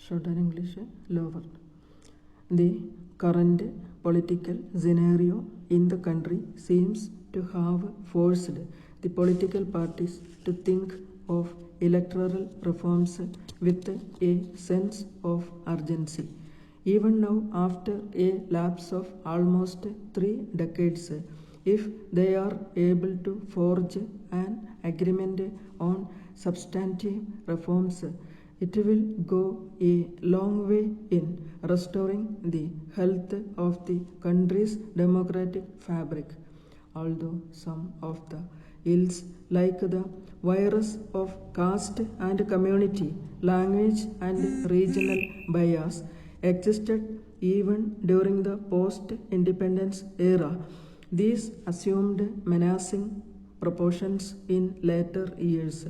Shorthand English lower. The current political scenario in the country seems to have forced the political parties to think of electoral reforms with a sense of urgency. Even now, after a lapse of almost 3 decades, if they are able to forge an agreement on substantive reforms, it will go a long way in restoring the health of the country's democratic fabric. Although some of the ills, like the virus of caste and community, language and regional bias, existed even during the post-independence era, these assumed menacing proportions in later years.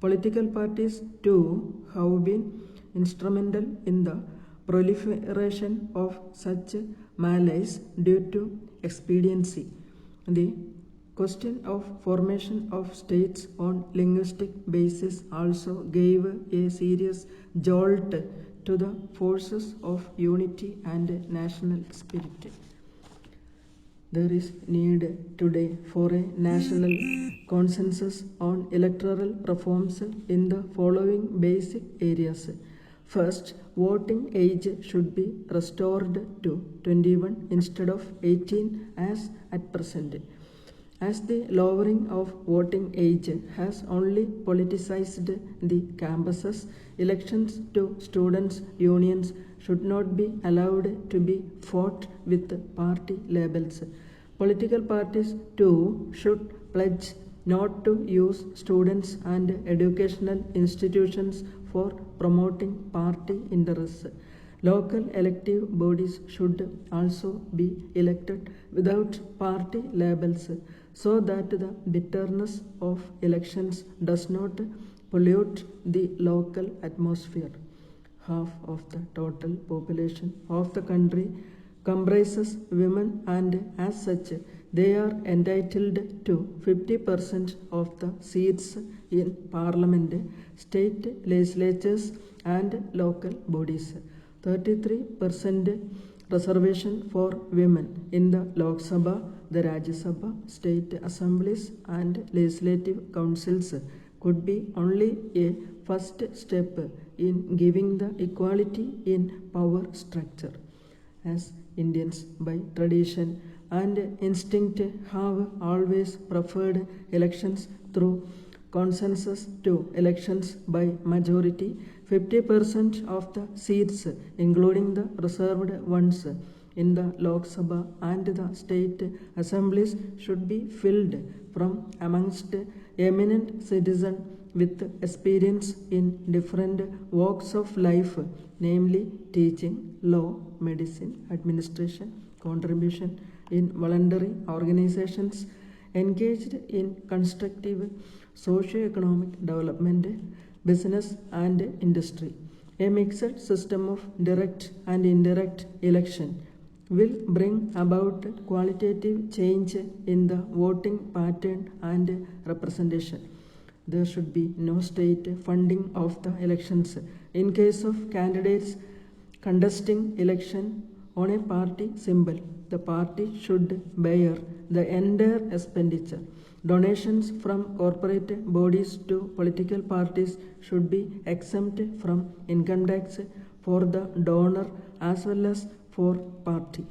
Political parties, too, have been instrumental in the proliferation of such malaise due to expediency. The question of formation of states on linguistic basis also gave a serious jolt to the forces of unity and national spirit. There is need today for a national consensus on electoral reforms in the following basic areas. First, voting age should be restored to 21 instead of 18 as at present. As the lowering of voting age has only politicized the campuses, elections to students' unions should not be allowed to be fought with party labels. Political parties, too, should pledge not to use students and educational institutions for promoting party interests. Local elective bodies should also be elected without party labels, so that the bitterness of elections does not pollute the local atmosphere. Half of the total population of the country comprises women, and as such they are entitled to 50% of the seats in parliament, state legislatures and local bodies. 33% reservation for women in the Lok Sabha, the Rajya Sabha, state assemblies and legislative councils could be only a first step in giving the equality in power structure. As Indians by tradition and instinct have always preferred elections through consensus to elections by majority, 50% of the seats, including the reserved ones in the Lok Sabha and the state assemblies, should be filled from amongst eminent citizens with experience in different walks of life, namely teaching, law, medicine, administration, contribution in voluntary organizations, engaged in constructive socio-economic development, business and industry. A mixed system of direct and indirect election will bring about qualitative change in the voting pattern and representation. There should be no state funding of the elections. In case of candidates contesting election on a party symbol, the party should bear the entire expenditure. Donations from corporate bodies to political parties should be exempt from income tax for the donor as well as for party.